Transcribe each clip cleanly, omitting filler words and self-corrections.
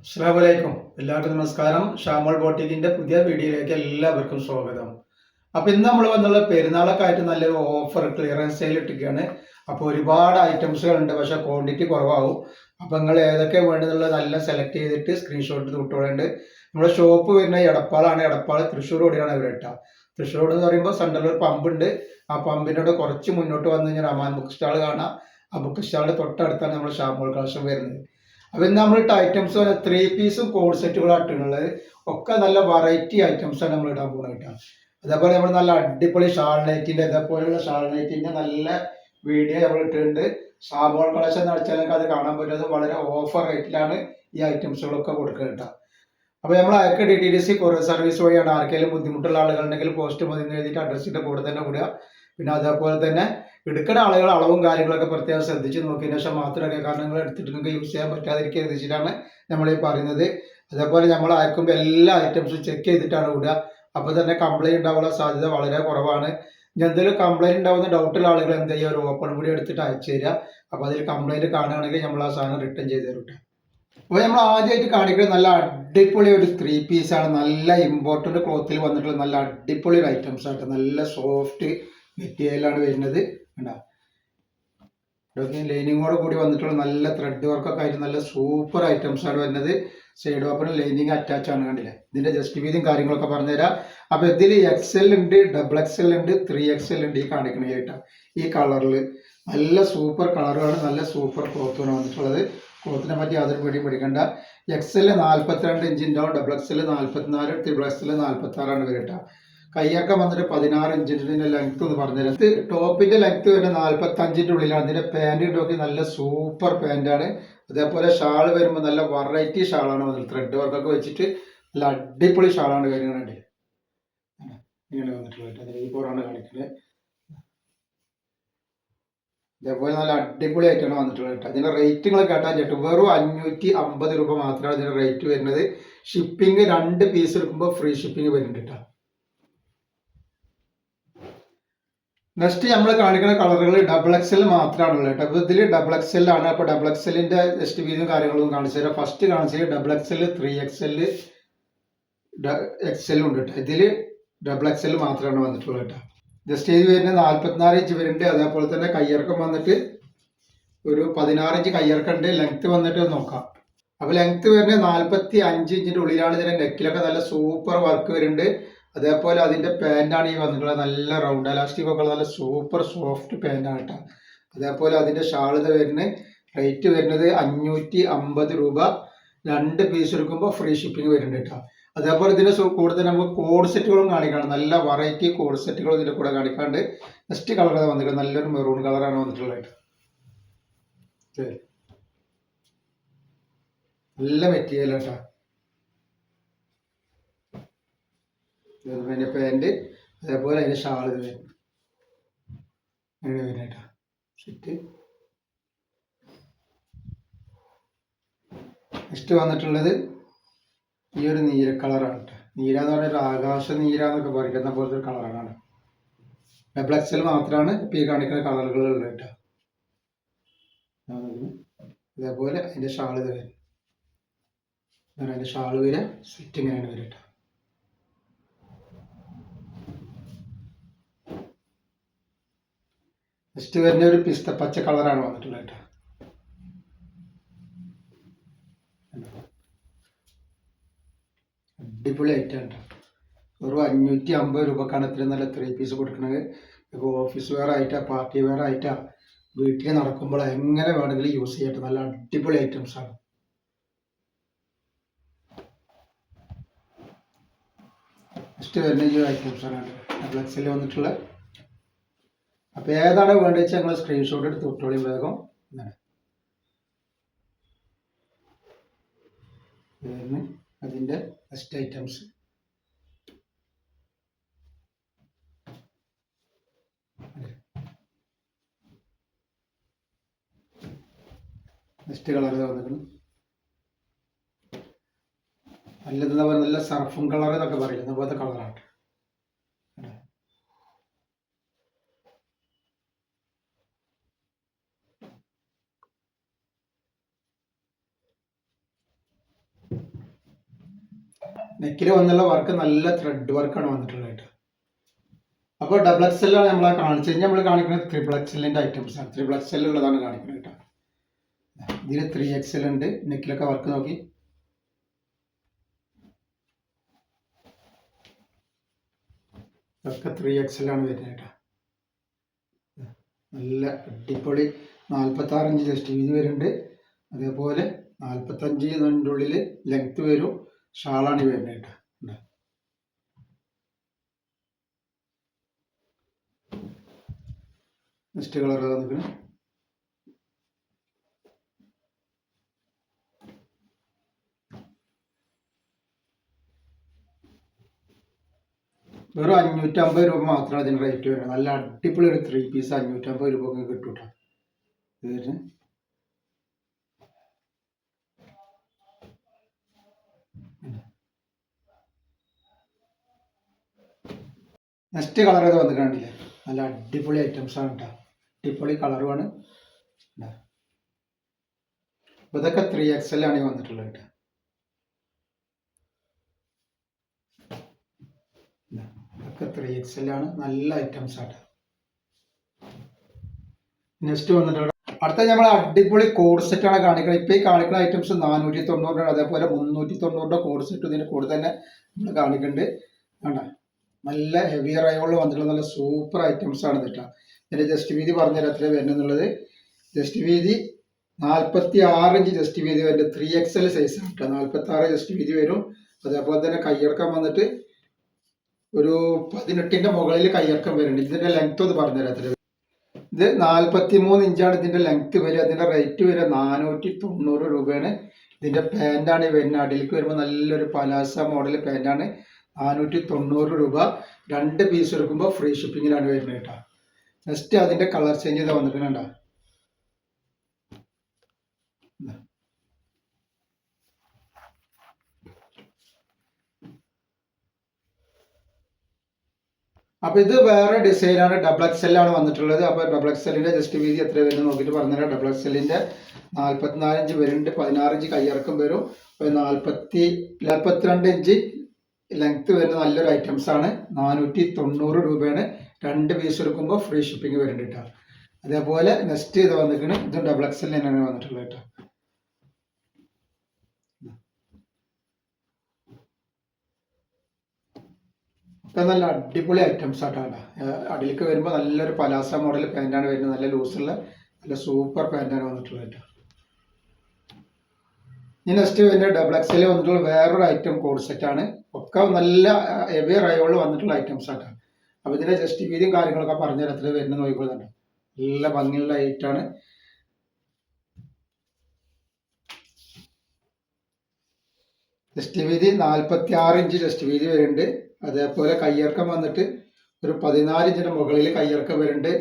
അസ്സലാമു അലൈക്കും. എല്ലാവർക്കും നമസ്കാരം. ഷാമോൾ ബോട്ടിക്കിന്റെ പുതിയ വീഡിയോയിലേക്ക് എല്ലാവർക്കും സ്വാഗതം. അപ്പൊ ഇന്ന് നമ്മൾ വന്നുള്ള പെരുന്നാളൊക്കെ ആയിട്ട് നല്ലൊരു ഓഫർ ക്ലിയറൻസ് സെയിൽ ഇട്ടിരിക്കുകയാണ്. അപ്പോൾ ഒരുപാട് ഐറ്റംസുകൾ ഉണ്ട്, പക്ഷെ ക്വാണ്ടിറ്റി കുറവാകും. അപ്പൊ നിങ്ങൾ ഏതൊക്കെ വേണ്ടതെന്നുള്ളത് നല്ല സെലക്ട് ചെയ്തിട്ട് സ്ക്രീൻഷോട്ട് വിട്ടോളുണ്ട്. നമ്മുടെ ഷോപ്പ് വരുന്ന എടപ്പാളാണ്. എടപ്പാൾ തൃശ്ശൂർ റോഡിലാണ് ഇവരിട്ട. തൃശ്ശൂർ റോഡ് എന്ന് പറയുമ്പോൾ സെൻട്രലിൽ ഒരു പമ്പ് ഉണ്ട്. ആ പമ്പിനോട് കുറച്ച് മുന്നോട്ട് വന്നു കഴിഞ്ഞാൽ റഹ്മാൻ ബുക്ക് സ്റ്റാൾ കാണാം. ആ ബുക്ക് സ്റ്റാളിന്റെ തൊട്ടടുത്താണ് നമ്മൾ ഷാമോൾ കളക്ഷൻ വരുന്നത്. അപ്പൊ നമ്മൾ ഇട്ട ഐറ്റംസ് 3 പീസും കോഡ് സെറ്റുകളായിട്ടുള്ളത് ഒക്കെ നല്ല വെറൈറ്റി ഐറ്റംസ് ആണ് നമ്മൾ ഇടാൻ പോകുന്നത് കേട്ടോ. അതേപോലെ നമ്മൾ നല്ല അടിപൊളി ഷാൾ നൈറ്റിന്റെ ഇതേപോലെയുള്ള ഷാൾ നൈറ്റിന്റെ നല്ല വീഡിയോ നമ്മൾ ഇട്ടിട്ടുണ്ട്. ഷാമോൾ കളക്ഷൻ അടിച്ചാൽ അത് കാണാൻ പറ്റുന്നത് വളരെ ഓഫർ റേറ്റിലാണ് ഈ ഐറ്റംസുകളൊക്കെ കൊടുക്കുക കേട്ടോ. അപ്പോൾ നമ്മൾ അയക്ക DTDC കൊറിയർ സർവീസ് വഴിയാണ്. ആർക്കെങ്കിലും ബുദ്ധിമുട്ടുള്ള ആളുകളുണ്ടെങ്കിൽ പോസ്റ്റ് മതി എന്ന് എഴുതിയിട്ട് അഡ്രസ്സിന്റെ കൂടെ തന്നെ വിടുക. പിന്നെ അതേപോലെ തന്നെ എടുക്കുന്ന ആളുകൾ അളവും കാര്യങ്ങളൊക്കെ പ്രത്യേകം ശ്രദ്ധിച്ച് നോക്കിയതിനു ശേഷം മാത്രമേ, കാരണം നിങ്ങൾ എടുത്തിട്ട് നിങ്ങൾക്ക് യൂസ് ചെയ്യാൻ പറ്റാതിരിക്കുക വെച്ചിട്ടാണ് നമ്മൾ ഈ പറയുന്നത്. അതേപോലെ നമ്മൾ അയക്കുമ്പോൾ എല്ലാ ഐറ്റംസും ചെക്ക് ചെയ്തിട്ടാണ് വിടുക. അപ്പോൾ തന്നെ കംപ്ലൈൻറ്റ് ഉണ്ടാവാനുള്ള സാധ്യത വളരെ കുറവാണ്. എന്തെങ്കിലും കംപ്ലൈൻറ്റ് ഉണ്ടാവുന്ന ഡൗട്ടുള്ള ആളുകൾ എന്ത് ചെയ്യുക, ഒരു ഓപ്പൺ കൂടി എടുത്തിട്ട് അയച്ചു തരിക. അപ്പോൾ അതിൽ കംപ്ലൈൻറ്റ് കാണുകയാണെങ്കിൽ നമ്മൾ ആ സാധനം റിട്ടേൺ ചെയ്ത് തരും. അപ്പോൾ നമ്മൾ ആദ്യമായിട്ട് കാണിക്കുന്നത് നല്ല അടിപൊളി ഒരു 3 പീസാണ്. നല്ല ഇമ്പോർട്ടൻ്റ് ക്ലോത്തിൽ വന്നിട്ടുള്ള നല്ല അടിപൊളി ഒരു ഐറ്റംസ് ആയിട്ട് നല്ല സോഫ്റ്റ് മെറ്റീരിയലാണ് വരുന്നത്. കണ്ടോ, ഇതൊക്കെ ലൈനിങ്ങോട് കൂടി വന്നിട്ടുള്ള നല്ല ത്രെഡ് വർക്കൊക്കെ ആയിട്ട് നല്ല സൂപ്പർ ഐറ്റംസ് ആണ് വരുന്നത്. സൈഡ് ഓപ്പൺ ലൈനിങ് അറ്റാച്ച് ആണ്, കണ്ടില്ലേ. ഇതിന്റെ ജസ്റ്റ് വീതിയും കാര്യങ്ങളൊക്കെ പറഞ്ഞുതരാം. അപ്പൊ ഇതിൽ XL ഉണ്ട്, XXL ഉണ്ട്, 3XL ഉണ്ട്. ഈ കാണിക്കണ കേട്ടോ, ഈ കളറിൽ നല്ല സൂപ്പർ കളറാണ്, നല്ല സൂപ്പർ ക്ലോത്തുമാണ് വന്നിട്ടുള്ളത്. ക്ലോത്തിനെ പറ്റി യാതൊരു പേടിയും പേടിക്കണ്ട. XL 42 ഇഞ്ച് ഉണ്ടാവും, XXL 44, XXL 46 വരട്ടോ. കയ്യൊക്കെ വന്നിട്ട് 16 ഇഞ്ചിന്റെ ലെങ്ത് എന്ന് പറഞ്ഞുതരാം. ടോപ്പിന്റെ ലെങ്ത് വരുന്നത് 45-ന്റെ ഉള്ളിലാണ്. ഇതിന്റെ പാന്റ് നോക്കി നല്ല സൂപ്പർ പാന്റാണ്. അതേപോലെ ഷാൾ വരുമ്പോൾ നല്ല വെറൈറ്റി ഷാളാണ് വന്നിട്ട് ത്രെഡ് വർക്കൊക്കെ വെച്ചിട്ട് നല്ല അടിപൊളി ഷാളാണ് വരുന്നത്. ഇങ്ങനെ വന്നിട്ടുള്ളത് ഈ പോറാണ് കാണിക്കുന്നത്. ഇതേപോലെ നല്ല അടിപൊളി ആയിട്ടാണ് വന്നിട്ടുള്ളത് കേട്ടോ. അതിന്റെ റേറ്റുകൾ കേട്ടാൽ ചേട്ടൻ വെറും 550 രൂപ മാത്രമാണ് ഇതിന്റെ റേറ്റ് വരുന്നത്. ഷിപ്പിംഗ് 2 പീസ് എടുക്കുമ്പോൾ ഫ്രീ ഷിപ്പിംഗ് വരുന്നുണ്ട് കേട്ടോ. നെക്സ്റ്റ് നമ്മൾ കാണിക്കുന്ന കളറുകൾ XXL മാത്രമാണുള്ളത് കേട്ടോ. അപ്പോൾ ഇതിൽ XXL ആണ്. അപ്പോൾ XXLന്റെ ജസ്റ്റ് വീതിയും കാര്യങ്ങളൊന്നും കാണിച്ചു തരാം. ഫസ്റ്റ് കാണിച്ചത് XXL, 3XL, XL ഉണ്ട് കേട്ടോ. ഇതിൽ XXL മാത്രമാണ് വന്നിട്ടുള്ളത് കേട്ടോ. ജസ്റ്റ് ഇത് വരുന്നത് 44 ഇഞ്ച് വരുന്നുണ്ട്. അതേപോലെ തന്നെ കയ്യിറക്കം വന്നിട്ട് ഒരു 16 ഇഞ്ച് കയ്യിറക്കുണ്ട്. ലെങ്ത് വന്നിട്ട് നോക്കാം. അപ്പോൾ ലെങ്ത് വരുന്നത് 45 ഇഞ്ചിന്റെ ഉള്ളിലാണ്. ഇതിന്റെ നെക്കിലൊക്കെ നല്ല സൂപ്പർ വർക്ക് വരുന്നുണ്ട്. അതേപോലെ അതിന്റെ പാന്റാണ് ഈ വന്നിട്ടുള്ളത്. നല്ല റൗണ്ട് എലാസ്റ്റിക് ഒക്കെ നല്ല സൂപ്പർ സോഫ്റ്റ് പാന്റാണ് കേട്ടോ. അതേപോലെ അതിന്റെ ഷാളിത വരുന്നത് റേറ്റ് വരുന്നത് 550 രൂപ. 2 പീസ് എടുക്കുമ്പോൾ ഫ്രീ ഷിപ്പിംഗ് വരുന്നുണ്ട് കേട്ടോ. അതേപോലെ ഇതിന്റെ കൂടുതൽ നമുക്ക് കോഡ് സെറ്റുകളും കാണിക്കാണ്. നല്ല വെറൈറ്റി കോഡ് സെറ്റുകളും ഇതിന്റെ കൂടെ കാണിക്കാണ്ട്. നെക്സ്റ്റ് കളർ വന്നിട്ട് നല്ലൊരു മെറൂൺ കളറാണ് വന്നിട്ടുള്ളത്. നല്ല മെറ്റീരിയൽ കേട്ടോ. അതിന്റെ പാന്റ് അതേപോലെ അതിന്റെ ഷാൾ ഇത് വരുന്നേട്ടാ. നെക്സ്റ്റ് വന്നിട്ടുള്ളത് ഈ ഒരു നീല കളറാണ് കേട്ടോ. നീല എന്ന് പറഞ്ഞാൽ ആകാശ നീല എന്നൊക്കെ പറയുന്ന പോലത്തെ ഒരു കളറാണ്. XL മാത്രമാണ് ഇപ്പൊ ഈ കാണിക്കുന്ന കളറുകളുള്ളത് കേട്ടോ. അതേപോലെ അതിന്റെ ഷാൾ ഇത് വരും. അതിന്റെ ഷാൾ വരെ സെറ്റ് ഇങ്ങനെയാണ് വരും കേട്ടോ. നെക്സ്റ്റ് വരുന്ന ഒരു പിസ്ത പച്ച കളറാണ് വന്നിട്ടുള്ളത് കേട്ടോ. അടിപൊളി ഐറ്റം കേട്ടോ. ഒരു 550 രൂപക്കാണ് ഇത്രയും നല്ല 3 പീസ് കൊടുക്കുന്നത്. ഇപ്പോൾ ഓഫീസ് വെയർ ആയിട്ടാ, പാർട്ടി വെയർ ആയിട്ടാ, വീട്ടിൽ നടക്കുമ്പോൾ എങ്ങനെ വേണമെങ്കിലും യൂസ് ചെയ്യട്ടെ. നല്ല അടിപൊളി ഐറ്റംസ് ആണ്. നെക്സ്റ്റ് വരുന്ന ഈ ഐറ്റംസ് ആണ് XL വന്നിട്ടുള്ള. അപ്പോൾ ഏതാണ് വേണ്ടത് വെച്ചാൽ ഞങ്ങൾ സ്ക്രീൻഷോട്ട് എടുത്ത് വിട്ടോളി വേഗം. അതിൻ്റെ നെക്സ്റ്റ് ഐറ്റംസ് നെക്സ്റ്റ് കളർ വന്നിട്ടുണ്ട്. നല്ലതെന്ന് പറയുന്നത് നല്ല സർഫും കളർ എന്നൊക്കെ പറയുന്നത് അതുപോലത്തെ കളറാണ്. നെക്കിൽ വന്നുള്ള വർക്ക് നല്ല ത്രെഡ് വർക്കാണ് വന്നിട്ടുള്ളത് കേട്ടോ. അപ്പോൾ ഡബിൾ എക്സ് ആണ് നമ്മളെ കാണിച്ചു കഴിഞ്ഞാൽ നമ്മൾ കാണിക്കുന്നത് ത്രിബിൾ എക്സലിൻ്റെ ഐറ്റംസ് ആണ്. ത്രിബിൾ എക്സൽ ഉള്ളതാണ് കാണിക്കുന്നത് കേട്ടോ. ഇതിൽ 3XL ഉണ്ട്. നെക്കിലൊക്കെ വർക്ക് നോക്കി. ഇതൊക്കെ 3XL ആണ് വരുന്നത് കേട്ടോ. നല്ല അടിപൊളി 46 ഇഞ്ച് ചെസ്റ്റ് വീതി വരുന്നുണ്ട്. അതേപോലെ 45 ഇതിൻ്റെ ഉള്ളിൽ ലെങ്ത് വരും. ഷാളാണ് ഈ വരുന്നത് കേട്ടോ. നെക്സ്റ്റ് കളർ നിൽക്കുന്നത് വെറും 550 രൂപ മാത്രമാണ് അതിന് റേറ്റ് വരുന്നത്. നല്ല അടിപൊളി ഒരു 3 പീസ് 550 രൂപ കിട്ടും കേട്ടോ. ഇത് നെക്സ്റ്റ് കളർ ഇത് വന്നിട്ടുണ്ടില്ലേ, നല്ല അടിപൊളി ഐറ്റംസ് ആണ് കേട്ടോ. അടിപൊളി കളറുമാണ്. അപ്പോൾ ഇതൊക്കെ 3XL ആണ് വന്നിട്ടുള്ളത് കേട്ടോ. ഇതൊക്കെ 3XL ആണ്. നല്ല ഐറ്റംസ് ആണ്. നെക്സ്റ്റ് വന്നിട്ടുള്ള അടുത്ത നമ്മൾ അടിപൊളി കോഡ് സെറ്റ് ആണ് കാണിക്കുന്നത്. ഇപ്പോൾ ഈ കാണിക്കുന്ന ഐറ്റംസ് 490, അതേപോലെ 390 കോഡ് സെറ്റ് ഇതിന് കൂടെ തന്നെ നമ്മൾ കാണിക്കുന്നുണ്ട്. വേണ്ട നല്ല ഹെവി റയോളിൽ വന്നിട്ടുള്ള നല്ല സൂപ്പർ ഐറ്റംസ് ആണ് കേട്ടോ. ഇതിൻ്റെ ജസ്റ്റ് വീതി പറഞ്ഞുതരാം എത്ര വരുന്നുള്ളത്. ജസ്റ്റ് വീതി 46 ഇഞ്ച് ജസ്റ്റ് വീതി വരുന്നത്. 3XL സൈസ് ആണ് കേട്ടോ. 46 ജസ്റ്റ് വീതി വരും. അതേപോലെ തന്നെ കയ്യിറക്കം വന്നിട്ട് ഒരു 18ന്റെ മുകളിൽ കയ്യിറക്കം വരുന്നുണ്ട്. ഇതിൻ്റെ ലെങ്ത് ഒന്ന് പറഞ്ഞുതരാം എത്ര. ഇത് 43 ഇഞ്ചാണ് ഇതിൻ്റെ ലെങ്ത് വരിക. ഇതിൻ്റെ റേറ്റ് വരിക 490 രൂപയാണ്. ഇതിൻ്റെ പാൻറ്റാണ് വരുന്നത്. അടിയിലേക്ക് വരുമ്പോൾ നല്ലൊരു പലാസ മോഡൽ പാൻറ്റാണ്. 490 രൂപ. 2 പീസ് എടുക്കുമ്പോൾ ഫ്രീ ഷിപ്പിങ്ങിലാണ് വരുന്നത് കേട്ടോ. നെക്സ്റ്റ് അതിൻ്റെ കളർ ചേഞ്ച് ചെയ്താൽ വന്നിട്ടുണ്ടോ. അപ്പോൾ ഇത് വേറെ ഡിസൈനാണ്. ഡബിൾ XL ആണ് വന്നിട്ടുള്ളത്. അപ്പോൾ ഡബിൾ XLന്റെ ജസ്റ്റ് വീതി എത്ര വരുന്നത് നോക്കിയിട്ട് പറഞ്ഞുതരാം. ഡബിൾ XLന്റെ 44 ഇഞ്ച് വരുന്നുണ്ട്. 16 ഇഞ്ച് കയ്യിറക്കം വരും. 42 ഇഞ്ച് ലെങ്ത് വരുന്ന നല്ലൊരു ഐറ്റംസ് ആണ്. 490 രൂപയാണ്. 2 പീസ് എടുക്കുമ്പോൾ ഫ്രീ ഷിപ്പിംഗ് വരുന്നുണ്ട് കേട്ടോ. അതേപോലെ നെക്സ്റ്റ് ഇത് വന്നിരിക്കുന്നത് ഇതും ഡബിൾ XL തന്നെയാണ് വന്നിട്ടുള്ളത് കേട്ടോ. ഇപ്പം നല്ല അടിപൊളി ഐറ്റംസ് ആയിട്ടാണ്. അടിയിലേക്ക് വരുമ്പോൾ നല്ലൊരു പലാസ മോഡൽ പാൻറ്റാണ് വരുന്നത്. നല്ല ലൂസുള്ള നല്ല സൂപ്പർ പാൻറ്റാണ് വന്നിട്ടുള്ളത് കേട്ടോ. ഇനി നെക്സ്റ്റ് വരുന്ന ഡബിൾ XL വന്നിട്ടുള്ള വേറൊരു ഐറ്റം കോഡ് സെറ്റാണ്. ഒക്കെ നല്ല ഹെവി റയോളിൽ വന്നിട്ടുള്ള ഐറ്റംസ് ആയിട്ടാണ്. അപ്പോൾ ഇതിൻ്റെ ജസ്റ്റ് വീതിയും കാര്യങ്ങളൊക്കെ പറഞ്ഞുതരാം എത്ര വരുന്നത് നോക്കിക്കൊള്ളുന്നുണ്ട്. നല്ല ഭംഗിയുള്ള ഐറ്റാണ്. ജസ്റ്റ് വീതി 46 ഇഞ്ച് ജസ്റ്റ് വീതി വരുന്നുണ്ട്. അതേപോലെ കയ്യിറക്കം വന്നിട്ട് ഒരു 14 ഇഞ്ചിന് മുകളിൽ കയ്യിറക്കം വരുന്നുണ്ട്.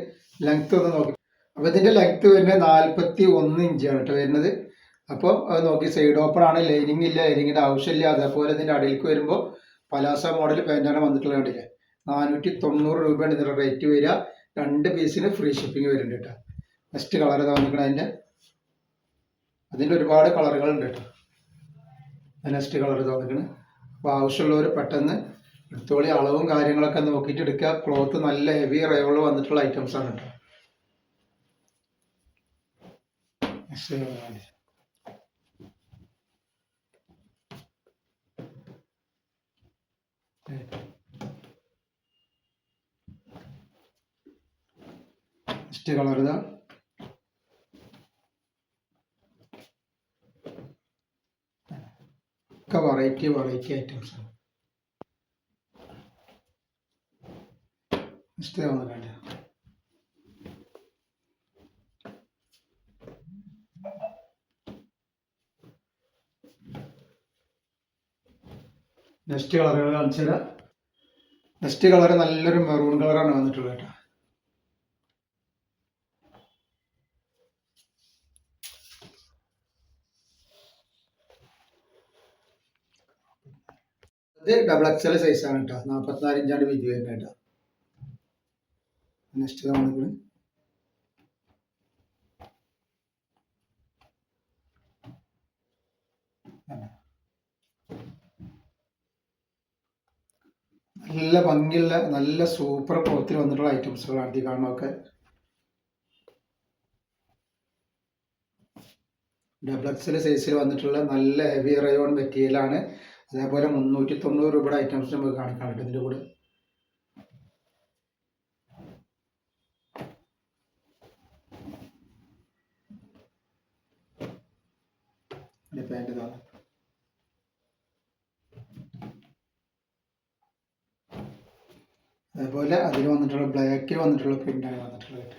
ലെങ്ത് ഒന്ന് നോക്കി. അപ്പോൾ ഇതിൻ്റെ ലെങ്ത് വരുന്നത് 41 ഇഞ്ചാണ് കേട്ടോ വരുന്നത്. അപ്പോൾ അത് നോക്കി. സൈഡ് ഓപ്പൺ ആണ്. ലൈനിങ് ഇല്ല, ലൈനിങ്ങിൻ്റെ ആവശ്യമില്ല. അതേപോലെ ഇതിൻ്റെ അടിയിലേക്ക് വരുമ്പോൾ പലാസ മോഡൽ പാൻറ്റാണ് വന്നിട്ടുള്ളത്. കണ്ടില്ലേ, 490 രൂപയാണ് ഇതിൻ്റെ റേറ്റ് വരിക. 2 പീസിന് ഫ്രീ ഷിപ്പിംഗ് വരുന്നുണ്ട് കേട്ടോ. നെക്സ്റ്റ് കളർ ഏതാ വന്നിരിക്കണം. അതിൻ്റെ ഒരുപാട് കളറുകളുണ്ട് കേട്ടോ. നെക്സ്റ്റ് കളർ തോന്നിക്കണം. അപ്പോൾ ആവശ്യമുള്ളവർ പെട്ടെന്ന് എടുത്തോളി. അളവും കാര്യങ്ങളൊക്കെ നോക്കിയിട്ട് എടുക്കുക. ക്ലോത്ത് നല്ല ഹെവി റയോളിൽ വന്നിട്ടുള്ള ഐറ്റംസ് ആണ് കേട്ടോ. നെക്സ്റ്റ് കളർ ഇതാ. ഒക്കെ വെറൈറ്റി ഐറ്റംസ് ആണ്. നെക്സ്റ്റ് വന്നിട്ടുണ്ട്. നെക്സ്റ്റ് കളറുകൾ കാണിച്ചു തരാം. നെക്സ്റ്റ് കളർ നല്ലൊരു മെറൂൺ കളറാണ് വന്നിട്ടുള്ളത് കേട്ടോ. ഇത് ഡബിൾ XL സൈസാണ് കേട്ടോ. 44 ഇഞ്ചാണ് വീതി വരുന്നത് കേട്ടോ. നെക്സ്റ്റ് വന്നിട്ട് നല്ല ഭംഗിയുള്ള നല്ല സൂപ്പർ ക്ലോത്തിൽ വന്നിട്ടുള്ള ഐറ്റംസുകളാണ് ഈ കാണുന്നതൊക്കെ. ഡബിൾ എക്സൽ സൈസിൽ വന്നിട്ടുള്ള നല്ല ഹെവി റയോൺ മെറ്റീരിയലാണ്. അതേപോലെ 390 രൂപയുടെ ഐറ്റംസ് നമുക്ക് കാണിക്കാൻ പറ്റും ഇതിൻ്റെ കൂടെ. പാൻറ് ഇതാണ്. അതേപോലെ അതിൽ വന്നിട്ടുള്ള ബ്ലാക്കിൽ വന്നിട്ടുള്ള പ്രിന്റാണ് വന്നിട്ടുള്ളത്.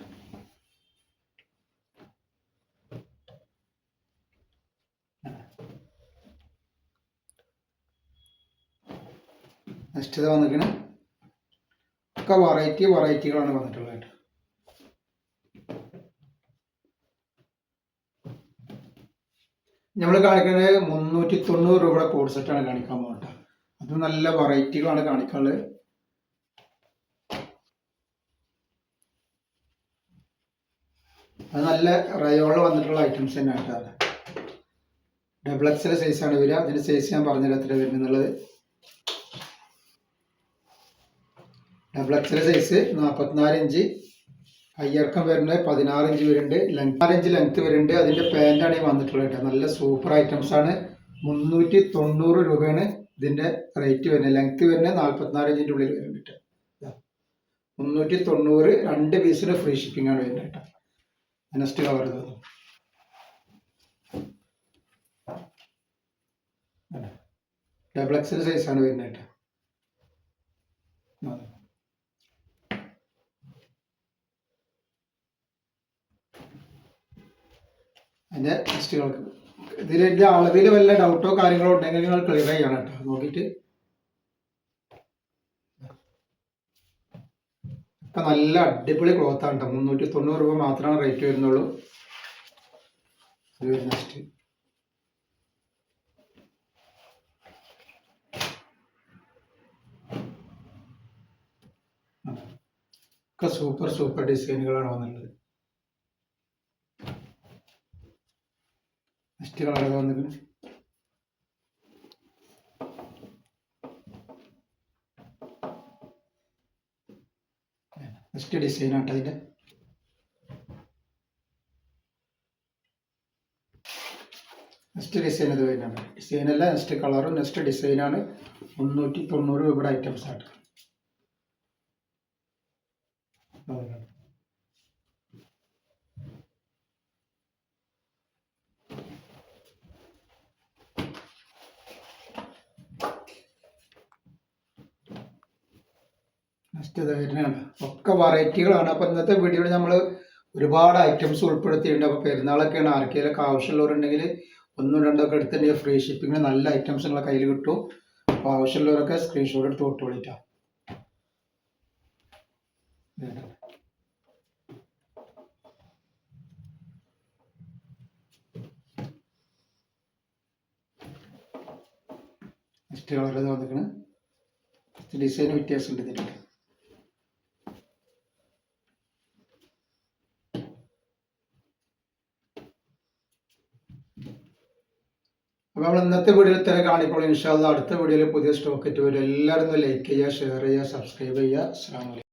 നെക്സ്റ്റ് ഇത് വന്നിരിക്കുന്നത് ഒക്കെ വെറൈറ്റികളാണ് വന്നിട്ടുള്ളത്. നമ്മൾ കാണിക്കുന്നത് 390 രൂപയുടെ കോഡ് സെറ്റാണ് കാണിക്കാൻ പോകുന്നത്. അത് നല്ല വെറൈറ്റികളാണ് കാണിക്കാനുള്ളത്. അത് നല്ല റയോണിൽ വന്നിട്ടുള്ള ഐറ്റംസ് തന്നെയാണ്. ഡബിൾ എക്സൽ സൈസാണ് വരിക. അതിൻ്റെ സൈസ് ഞാൻ പറഞ്ഞില്ല എത്ര വരുന്നുള്ളത്. ഡബിൾ എക്സൽ സൈസ് 44 ഇഞ്ച്, ഹൈയർക്കം വരുന്നത് 16 ഇഞ്ച് വരുന്നുണ്ട്, 4 ഇഞ്ച് ലെങ്ത് വരുന്നുണ്ട്. അതിൻ്റെ പാൻറ്റാണ് ഈ വന്നിട്ടുള്ളത് കേട്ടോ. നല്ല സൂപ്പർ ഐറ്റംസ് ആണ്. 390 രൂപയാണ് ഇതിൻ്റെ റേറ്റ് വരുന്നത്. ലെങ്ത് വരുന്നത് 44 ഇഞ്ചിൻ്റെ ഉള്ളിൽ വരുന്നുണ്ട്. 390, 2 പീസിന് ഫ്രീ ഷിപ്പിംഗ് ആണ് വരുന്നത് കേട്ടോ. നെക്സ്റ്റ് കവർ ഡബിൾ എക്സൽ സൈസാണ് വരുന്നത് കേട്ടോ. അതിൻ്റെ ടെസ്റ്റുകൾക്ക് ഇതിൻ്റെ അളവിൽ വല്ല ഡൗട്ടോ കാര്യങ്ങളോ ഉണ്ടെങ്കിൽ നിങ്ങൾ ക്ലിയർ ചെയ്യണം കേട്ടോ. നോക്കിയിട്ട് ഇപ്പം നല്ല അടിപൊളി ക്ലോത്താണ് കേട്ടോ. 390 രൂപ മാത്രമാണ് റേറ്റ് വരുന്നുള്ളൂ. നെക്സ്റ്റ് ഒക്കെ സൂപ്പർ ഡിസൈനുകളാണ് വന്നിട്ടുള്ളത്. നെക്സ്റ്റ് കളറൊക്കെ വന്നിട്ടുണ്ട്. നെക്സ്റ്റ് ഡിസൈനാട്ടോ അതിൻ്റെ. നെക്സ്റ്റ് ഡിസൈൻ ഇത് വരുന്നുണ്ട്. ഡിസൈനല്ല, നെക്സ്റ്റ് കളറും നെക്സ്റ്റ് ഡിസൈനാണ്. 390 രൂപയുടെ ഐറ്റംസ് ആയിട്ട്. നെക്സ്റ്റ് ഇത് വരുന്നതാണ്. ഒക്കെ വെറൈറ്റികളാണ്. അപ്പോൾ ഇന്നത്തെ വീഡിയോയിൽ നമ്മൾ ഒരുപാട് ഐറ്റംസ് ഉൾപ്പെടുത്തിയിട്ടുണ്ട്. അപ്പോൾ പെരുന്നാളൊക്കെയാണ്. ആർക്കെങ്കിലൊക്കെ ആവശ്യമുള്ളവരുണ്ടെങ്കിൽ 1, 2 ഒക്കെ എടുത്തിട്ടുണ്ടെങ്കിൽ ഫ്രീ ഷിപ്പിങ്ങിന് നല്ല ഐറ്റംസ് നിങ്ങളെ കയ്യിൽ കിട്ടും. അപ്പോൾ ആവശ്യമുള്ളവരൊക്കെ സ്ക്രീൻഷോട്ട് എടുത്ത് വിട്ടു വിളിക്കാം. നെക്സ്റ്റ് കളർ വന്നിരിക്കുന്നത്. ഡിസൈൻ വ്യത്യാസമുണ്ട് ഇതിൻ്റെ. അപ്പോൾ നമ്മൾ ഇന്നത്തെ വീഡിയോയിൽ തന്നെ കാണിക്കോളൂ. ഇൻഷാ അല്ലാഹ് അടുത്ത വീഡിയോയിൽ പുതിയ സ്റ്റോക്ക് ആയിട്ട് വരും. എല്ലാവരും ഒന്ന് ലൈക്ക് ചെയ്യുക, ഷെയർ ചെയ്യുക, സബ്സ്ക്രൈബ് ചെയ്യുക. അസ്സലാമു അലൈക്കും.